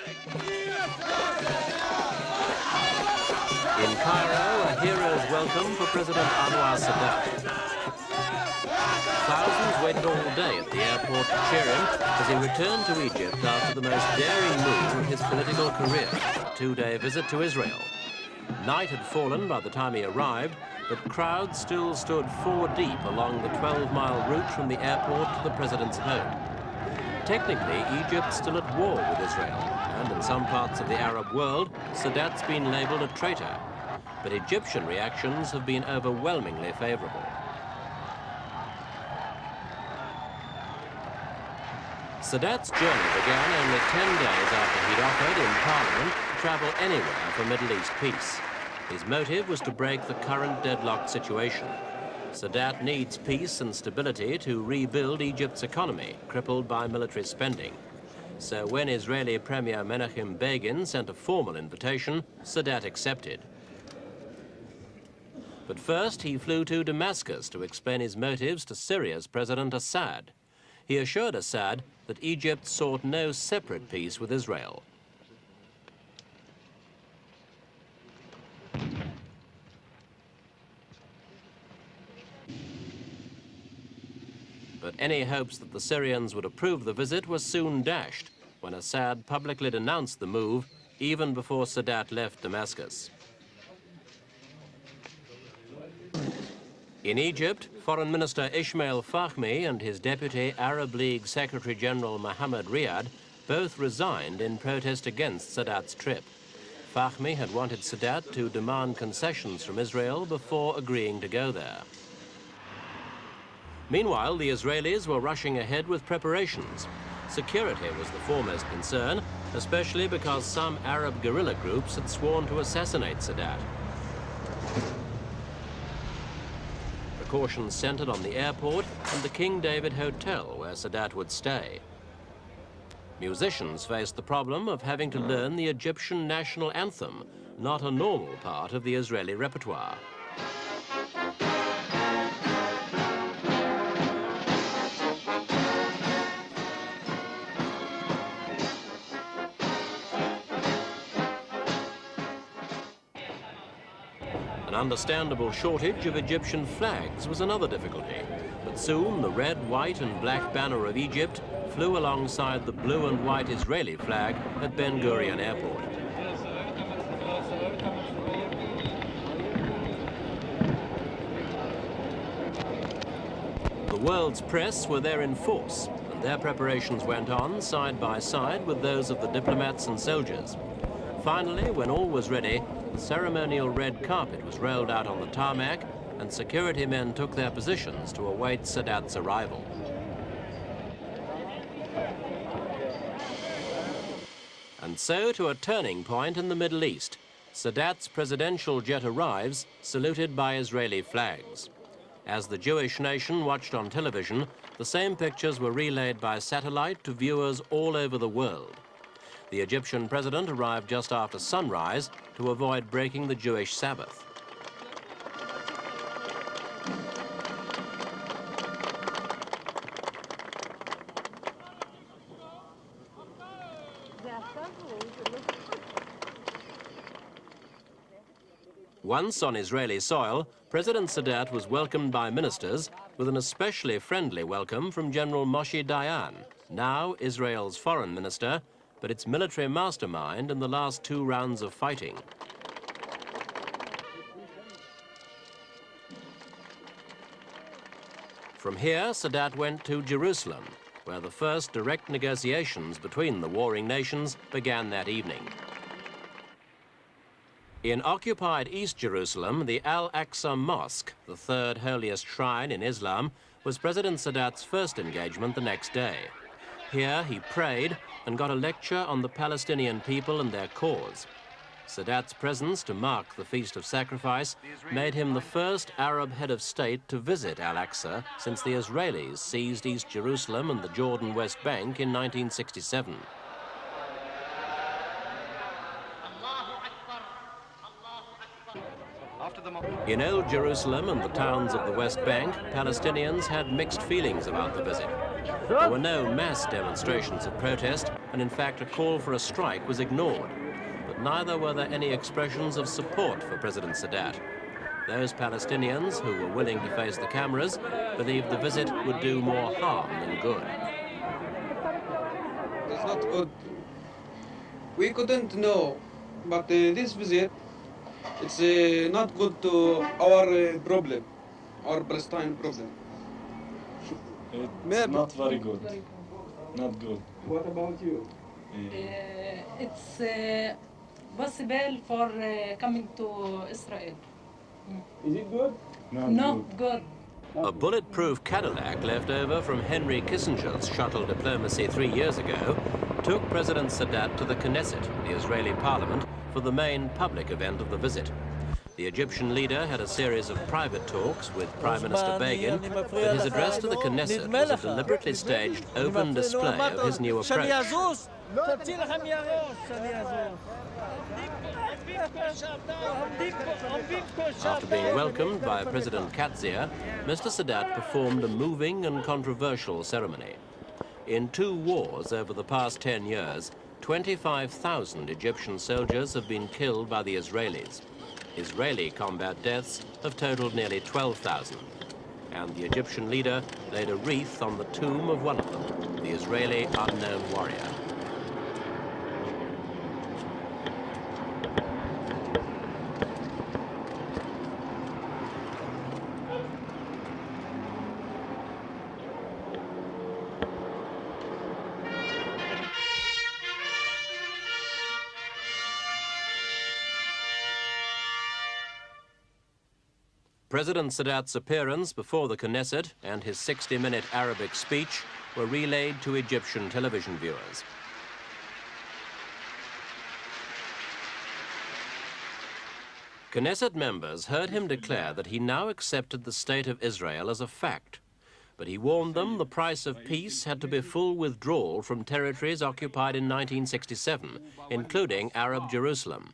In Cairo, a hero's welcome for President Anwar Sadat. Thousands waited all day at the airport to cheer him as he returned to Egypt after the most daring move of his political career, a two-day visit to Israel. Night had fallen by the time he arrived, but crowds still stood 4 deep along the 12-mile route from the airport to the president's home. Technically, Egypt's still at war with Israel, and in some parts of the Arab world, Sadat's been labelled a traitor. But Egyptian reactions have been overwhelmingly favourable. Sadat's journey began only 10 days after he'd offered in Parliament to travel anywhere for Middle East peace. His motive was to break the current deadlocked situation. Sadat needs peace and stability to rebuild Egypt's economy, crippled by military spending. So when Israeli Premier Menachem Begin sent a formal invitation, Sadat accepted. But first, he flew to Damascus to explain his motives to Syria's President Assad. He assured Assad that Egypt sought no separate peace with Israel. But any hopes that the Syrians would approve the visit were soon dashed when Assad publicly denounced the move even before Sadat left Damascus. In Egypt, Foreign Minister Ismail Fahmy and his deputy Arab League Secretary General Mohammed Riyad both resigned in protest against Sadat's trip. Fahmy had wanted Sadat to demand concessions from Israel before agreeing to go there. Meanwhile, the Israelis were rushing ahead with preparations. Security was the foremost concern, especially because some Arab guerrilla groups had sworn to assassinate Sadat. Precautions centered on the airport and the King David Hotel, where Sadat would stay. Musicians faced the problem of having to learn the Egyptian national anthem, not a normal part of the Israeli repertoire. An understandable shortage of Egyptian flags was another difficulty, but soon the red, white and black banner of Egypt flew alongside the blue and white Israeli flag at Ben Gurion Airport. The world's press were there in force, and their preparations went on side by side with those of the diplomats and soldiers. Finally, when all was ready, the ceremonial red carpet was rolled out on the tarmac and security men took their positions to await Sadat's arrival. And so to a turning point in the Middle East. Sadat's presidential jet arrives, saluted by Israeli flags. As the Jewish nation watched on television, the same pictures were relayed by satellite to viewers all over the world. The Egyptian president arrived just after sunrise to avoid breaking the Jewish Sabbath. Once on Israeli soil, President Sadat was welcomed by ministers with an especially friendly welcome from General Moshe Dayan, now Israel's foreign minister, but its military mastermind in the last 2 rounds of fighting. From here, Sadat went to Jerusalem, where the first direct negotiations between the warring nations began that evening. In occupied East Jerusalem, the Al-Aqsa Mosque, the third holiest shrine in Islam, was President Sadat's first engagement the next day. Here he prayed and got a lecture on the Palestinian people and their cause. Sadat's presence to mark the Feast of Sacrifice made him the first Arab head of state to visit Al-Aqsa since the Israelis seized East Jerusalem and the Jordan West Bank in 1967. In Old Jerusalem and the towns of the West Bank, Palestinians had mixed feelings about the visit. There were no mass demonstrations of protest, and in fact a call for a strike was ignored. But neither were there any expressions of support for President Sadat. Those Palestinians who were willing to face the cameras believed the visit would do more harm than good. It's not good. We couldn't know, but this visit, it's not good to our problem, our Palestine problem. It's not very good. Not good. What about you? It's possible for coming to Israel. Is it good? Not good. A bulletproof Cadillac left over from Henry Kissinger's shuttle diplomacy 3 years ago took President Sadat to the Knesset, the Israeli parliament, for the main public event of the visit. The Egyptian leader had a series of private talks with Prime Minister Begin, but his address to the Knesset was a deliberately staged open display of his new approach. After being welcomed by President Katzir, Mr. Sadat performed a moving and controversial ceremony. In 2 wars over the past 10 years, 25,000 Egyptian soldiers have been killed by the Israelis. Israeli combat deaths have totaled nearly 12,000. And the Egyptian leader laid a wreath on the tomb of one of them, the Israeli unknown warrior. President Sadat's appearance before the Knesset and his 60-minute Arabic speech were relayed to Egyptian television viewers. Knesset members heard him declare that he now accepted the state of Israel as a fact, but he warned them the price of peace had to be full withdrawal from territories occupied in 1967, including Arab Jerusalem.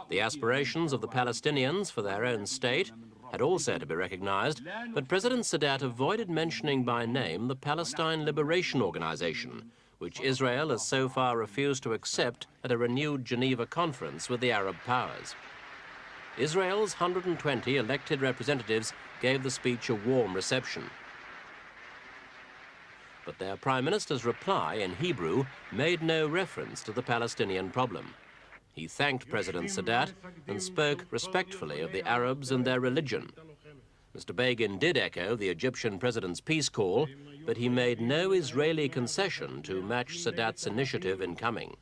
The aspirations of the Palestinians for their own state had also to be recognized, but President Sadat avoided mentioning by name the Palestine Liberation Organization, which Israel has so far refused to accept at a renewed Geneva conference with the Arab powers. Israel's 120 elected representatives gave the speech a warm reception. But their Prime Minister's reply in Hebrew made no reference to the Palestinian problem. He thanked President Sadat and spoke respectfully of the Arabs and their religion. Mr. Begin did echo the Egyptian president's peace call, but he made no Israeli concession to match Sadat's initiative in coming.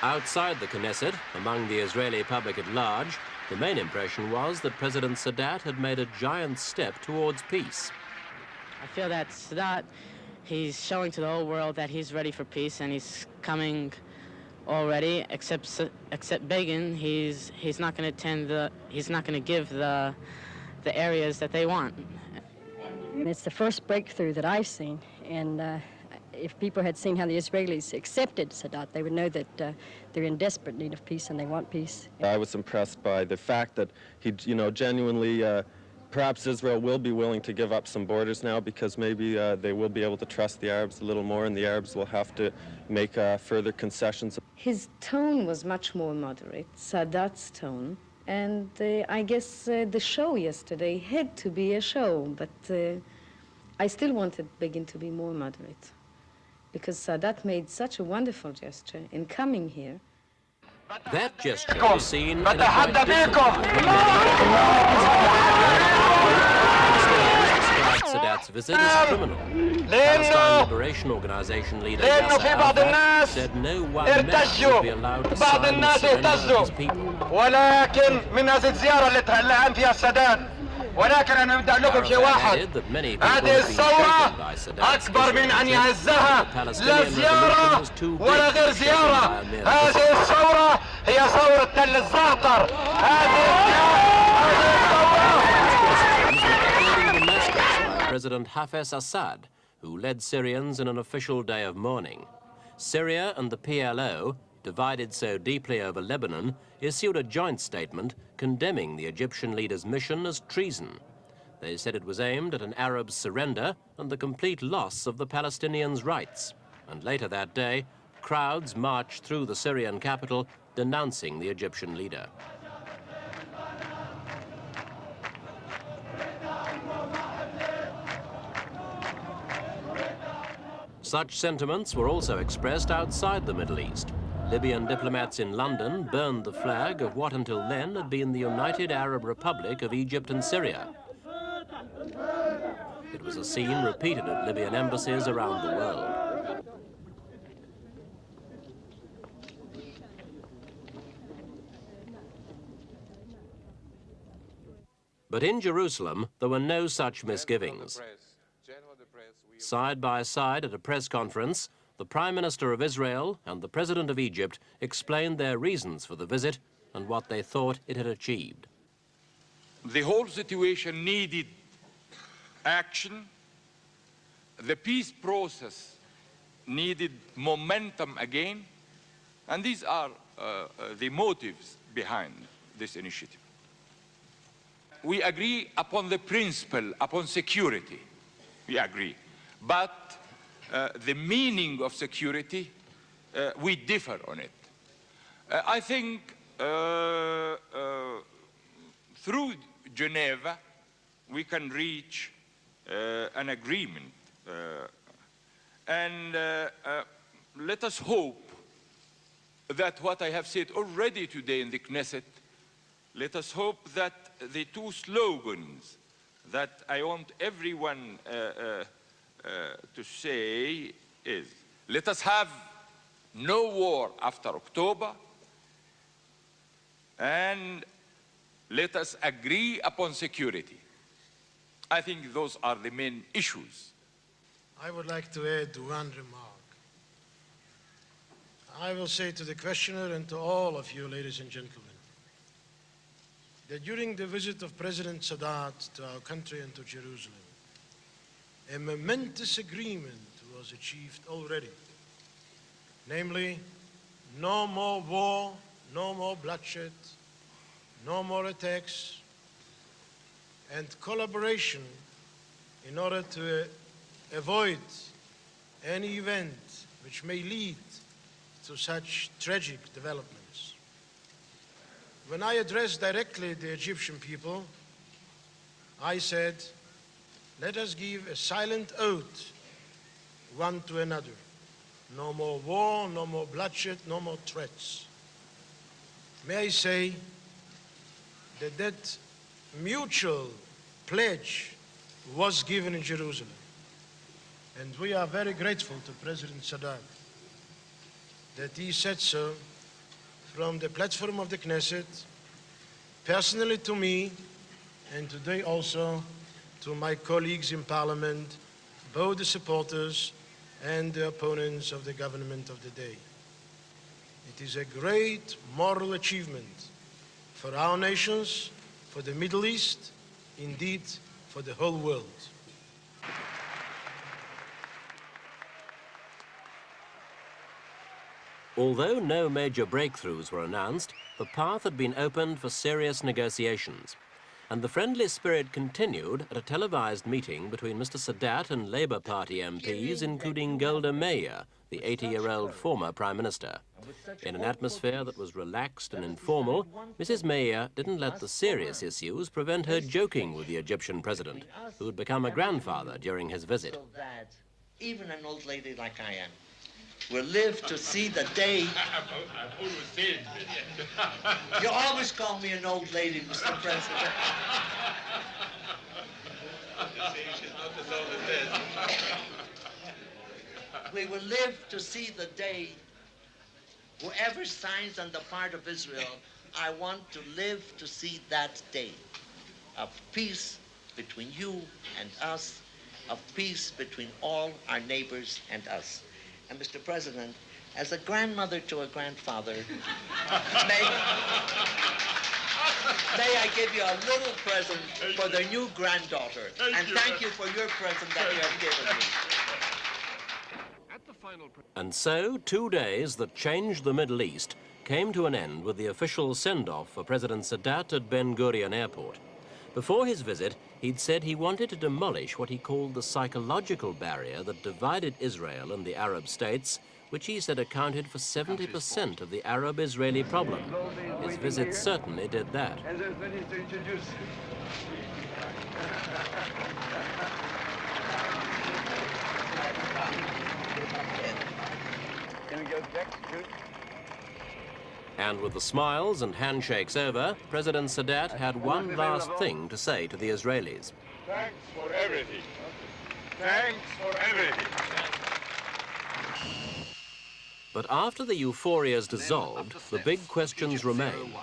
Outside the Knesset, among the Israeli public at large, the main impression was that President Sadat had made a giant step towards peace. I feel that Sadat, he's showing to the whole world that he's ready for peace and he's coming already. Except Begin, he's not going to give the areas that they want. It's the first breakthrough that I've seen, and if people had seen how the Israelis accepted Sadat, they would know that they're in desperate need of peace and they want peace. I was impressed by the fact that he, genuinely, perhaps Israel will be willing to give up some borders now because maybe they will be able to trust the Arabs a little more and the Arabs will have to make further concessions. His tone was much more moderate, Sadat's tone, and I guess the show yesterday had to be a show, but I still wanted Begin to be more moderate, because Sadat made such a wonderful gesture in coming here. That gesture was seen in a quite different Sadat's visit as criminal. Palestine Liberation Organization leader Yasser said no one man would be allowed to sign the surrender of his people. ولكن من هذه الزيارة اللي تهلأ فيها السادات ولكن أنا بدي أقول لكم شيء واحد هذه الثورة أكبر من أن يهزها لا زيارة ولا غير زيارة هذه الثورة هي ثورة تل الزعتر President Hafez Assad, who led Syrians in an official day of mourning. Syria and the PLO, divided so deeply over Lebanon, issued a joint statement condemning the Egyptian leader's mission as treason. They said it was aimed at an Arab surrender and the complete loss of the Palestinians' rights. And later that day, crowds marched through the Syrian capital denouncing the Egyptian leader. Such sentiments were also expressed outside the Middle East. Libyan diplomats in London burned the flag of what until then had been the United Arab Republic of Egypt and Syria. It was a scene repeated at Libyan embassies around the world. But in Jerusalem, there were no such misgivings. Side by side at a press conference, the Prime Minister of Israel and the President of Egypt explained their reasons for the visit and what they thought it had achieved. The whole situation needed action. The peace process needed momentum again. And these are the motives behind this initiative. We agree upon the principle, upon security. We agree. But the meaning of security, we differ on it. I think through Geneva, we can reach an agreement. And let us hope that what I have said already today in the Knesset, let us hope that the two slogans that I want everyone to say is, let us have no war after October, and let us agree upon security. I think those are the main issues. I would like to add one remark. I will say to the questioner and to all of you, ladies and gentlemen, that during the visit of President Sadat to our country and to Jerusalem, a momentous agreement was achieved already. Namely, no more war, no more bloodshed, no more attacks, and collaboration in order to avoid any event which may lead to such tragic developments. When I addressed directly the Egyptian people, I said, let us give a silent oath one to another. No more war, no more bloodshed, no more threats. May I say that that mutual pledge was given in Jerusalem. And we are very grateful to President Sadat that he said so from the platform of the Knesset, personally to me, and today also to my colleagues in Parliament, both the supporters and the opponents of the government of the day. It is a great moral achievement for our nations, for the Middle East, indeed for the whole world. Although no major breakthroughs were announced, the path had been opened for serious negotiations. And the friendly spirit continued at a televised meeting between Mr. Sadat and Labour Party MPs, including Golda Meir, the 80-year-old former Prime Minister. In an atmosphere that was relaxed and informal, Mrs. Meir didn't let the serious issues prevent her joking with the Egyptian president, who had become a grandfather during his visit. So that even an old lady like I am will live to see the day. I've always said that. You always call me an old lady, Mr. President. She's not as old as this. We will live to see the day. Whoever signs on the part of Israel, I want to live to see that day of peace between you and us, of peace between all our neighbors and us. And Mr. President, as a grandmother to a grandfather, may I give you a little present for the new granddaughter. And thank you for your present that you have given me. And so, 2 days that changed the Middle East came to an end with the official send-off for President Sadat at Ben Gurion Airport. Before his visit, he'd said he wanted to demolish what he called the psychological barrier that divided Israel and the Arab states, which he said accounted for 70% of the Arab-Israeli problem. His visit certainly did that. And with the smiles and handshakes over, President Sadat had one last thing to say to the Israelis. Thanks for everything. Thanks for everything. But after the euphoria's dissolved, the big questions remain.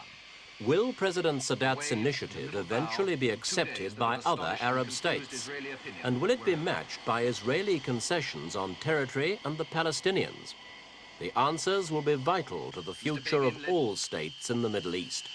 Will President Sadat's initiative eventually be accepted by other Arab states? And will it be matched by Israeli concessions on territory and the Palestinians? The answers will be vital to the future of all states in the Middle East.